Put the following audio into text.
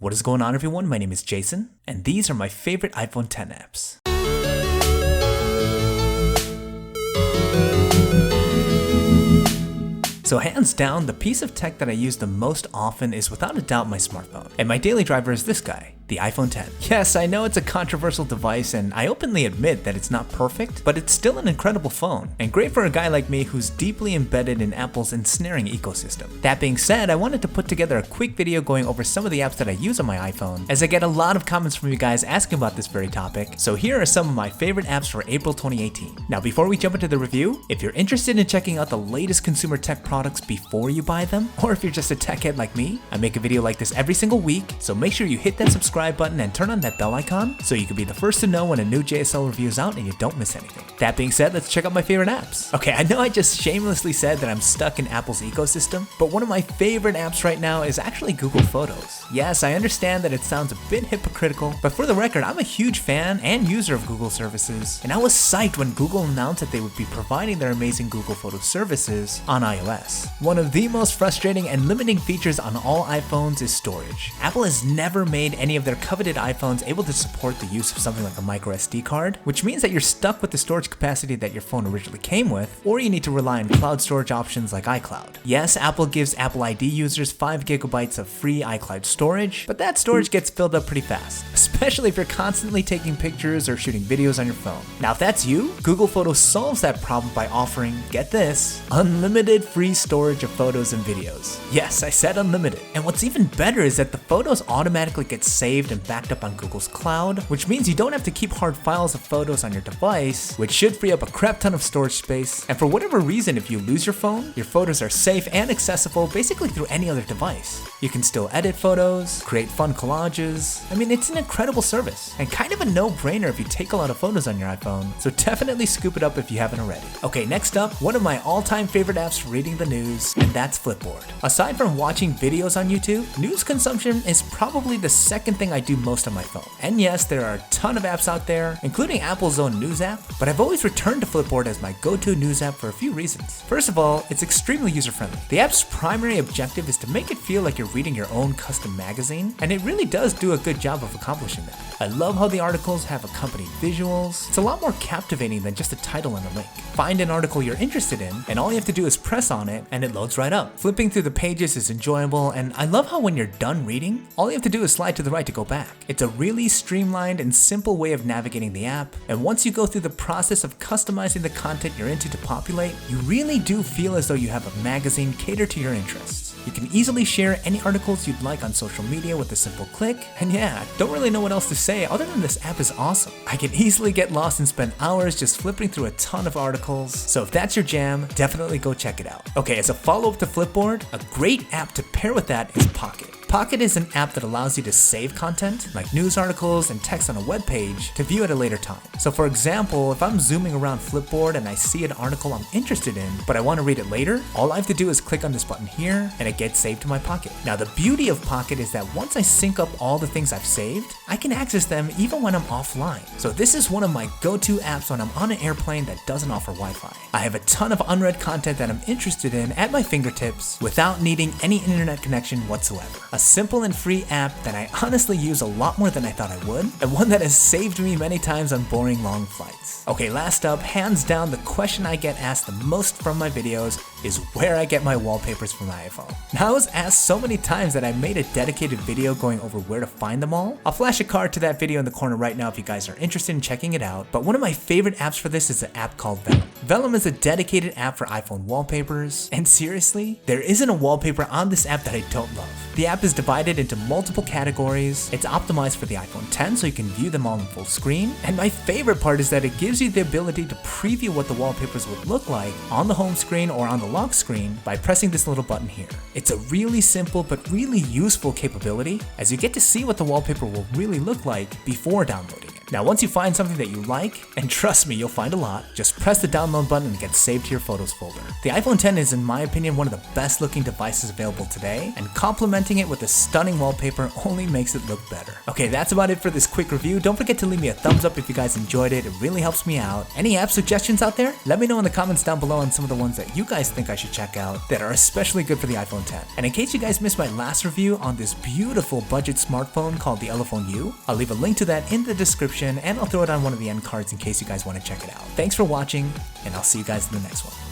What is going on, everyone? My name is Jason, and these are my favorite iPhone X apps. So hands down, the piece of tech that I use the most often is without a doubt my smartphone. And my daily driver is this guy, the iPhone X. Yes, I know it's a controversial device and I openly admit that it's not perfect, but it's still an incredible phone and great for a guy like me who's deeply embedded in Apple's ensnaring ecosystem. That being said, I wanted to put together a quick video going over some of the apps that I use on my iPhone, as I get a lot of comments from you guys asking about this very topic. So here are some of my favorite apps for April 2018. Now before we jump into the review, if you're interested in checking out the latest consumer tech products before you buy them, or if you're just a tech head like me, I make a video like this every single week, so make sure you hit that subscribe button and turn on that bell icon so you can be the first to know when a new JSL review is out and you don't miss anything. That being said, let's check out my favorite apps. Okay, I know I just shamelessly said that I'm stuck in Apple's ecosystem, but one of my favorite apps right now is actually Google Photos. Yes, I understand that it sounds a bit hypocritical, but for the record, I'm a huge fan and user of Google services, and I was psyched when Google announced that they would be providing their amazing Google Photos services on iOS. One of the most frustrating and limiting features on all iPhones is storage. Apple has never made any of their coveted iPhones able to support the use of something like a micro SD card, which means that you're stuck with the storage capacity that your phone originally came with, or you need to rely on cloud storage options like iCloud. Yes, Apple gives Apple ID users 5 GB of free iCloud storage, but that storage gets filled up pretty fast, especially if you're constantly taking pictures or shooting videos on your phone. Now if that's you, Google Photos solves that problem by offering, get this, unlimited free storage of photos and videos. Yes, I said unlimited. And what's even better is that the photos automatically get saved and backed up on Google's cloud, which means you don't have to keep hard files of photos on your device, which should free up a crap ton of storage space. And for whatever reason, if you lose your phone, your photos are safe and accessible basically through any other device. You can still edit photos, create fun collages. I mean, it's an incredible service and kind of a no-brainer if you take a lot of photos on your iPhone, so definitely scoop it up if you haven't already. Okay, next up, one of my all-time favorite apps for reading the news, and that's Flipboard. Aside from watching videos on YouTube, news consumption is probably the second thing I do most on my phone. And yes, there are a ton of apps out there, including Apple's own news app, but I've always returned to Flipboard as my go-to news app for a few reasons. First of all, it's extremely user-friendly. The app's primary objective is to make it feel like you're reading your own custom magazine, and it really does do a good job of accomplishing that. I love how the articles have accompanied visuals. It's a lot more captivating than just a title and a link. Find an article you're interested in, and all you have to do is press on it, and it loads right up. Flipping through the pages is enjoyable, and I love how when you're done reading, all you have to do is slide to the right to go back. It's a really streamlined and simple way of navigating the app, and once you go through the process of customizing the content you're into to populate, you really do feel as though you have a magazine catered to your interests. You can easily share any articles you'd like on social media with a simple click, and yeah, don't really know what else to say other than this app is awesome. I can easily get lost and spend hours just flipping through a ton of articles, so if that's your jam, definitely go check it out. Okay, as a follow-up to Flipboard, a great app to pair with that is Pocket. Pocket is an app that allows you to save content, like news articles and text on a web page, to view at a later time. So for example, if I'm zooming around Flipboard and I see an article I'm interested in, but I want to read it later, all I have to do is click on this button here, and it gets saved to my Pocket. Now the beauty of Pocket is that once I sync up all the things I've saved, I can access them even when I'm offline. So this is one of my go-to apps when I'm on an airplane that doesn't offer Wi-Fi. I have a ton of unread content that I'm interested in at my fingertips without needing any internet connection whatsoever. A simple and free app that I honestly use a lot more than I thought I would, and one that has saved me many times on boring long flights. Okay, last up, hands down, the question I get asked the most from my videos is where I get my wallpapers for my iPhone. Now I was asked so many times that I made a dedicated video going over where to find them all. I'll flash a card to that video in the corner right now if you guys are interested in checking it out, but one of my favorite apps for this is an app called Vellum. Vellum is a dedicated app for iPhone wallpapers, and seriously, there isn't a wallpaper on this app that I don't love. The app is divided into multiple categories. It's optimized for the iPhone X so you can view them all in full screen. And my favorite part is that it gives you the ability to preview what the wallpapers would look like on the home screen or on the lock screen by pressing this little button here. It's a really simple but really useful capability, as you get to see what the wallpaper will really look like before downloading it. Now once you find something that you like, and trust me, you'll find a lot, just press the download button and get saved to your photos folder. The iPhone X is in my opinion one of the best looking devices available today, and complementing it with a stunning wallpaper only makes it look better. Okay, that's about it for this quick review. Don't forget to leave me a thumbs up if you guys enjoyed it, it really helps me out. Any app suggestions out there? Let me know in the comments down below on some of the ones that you guys think I should check out that are especially good for the iPhone X. And in case you guys missed my last review on this beautiful budget smartphone called the Elephone U, I'll leave a link to that in the description and I'll throw it on one of the end cards in case you guys want to check it out. Thanks for watching, and I'll see you guys in the next one.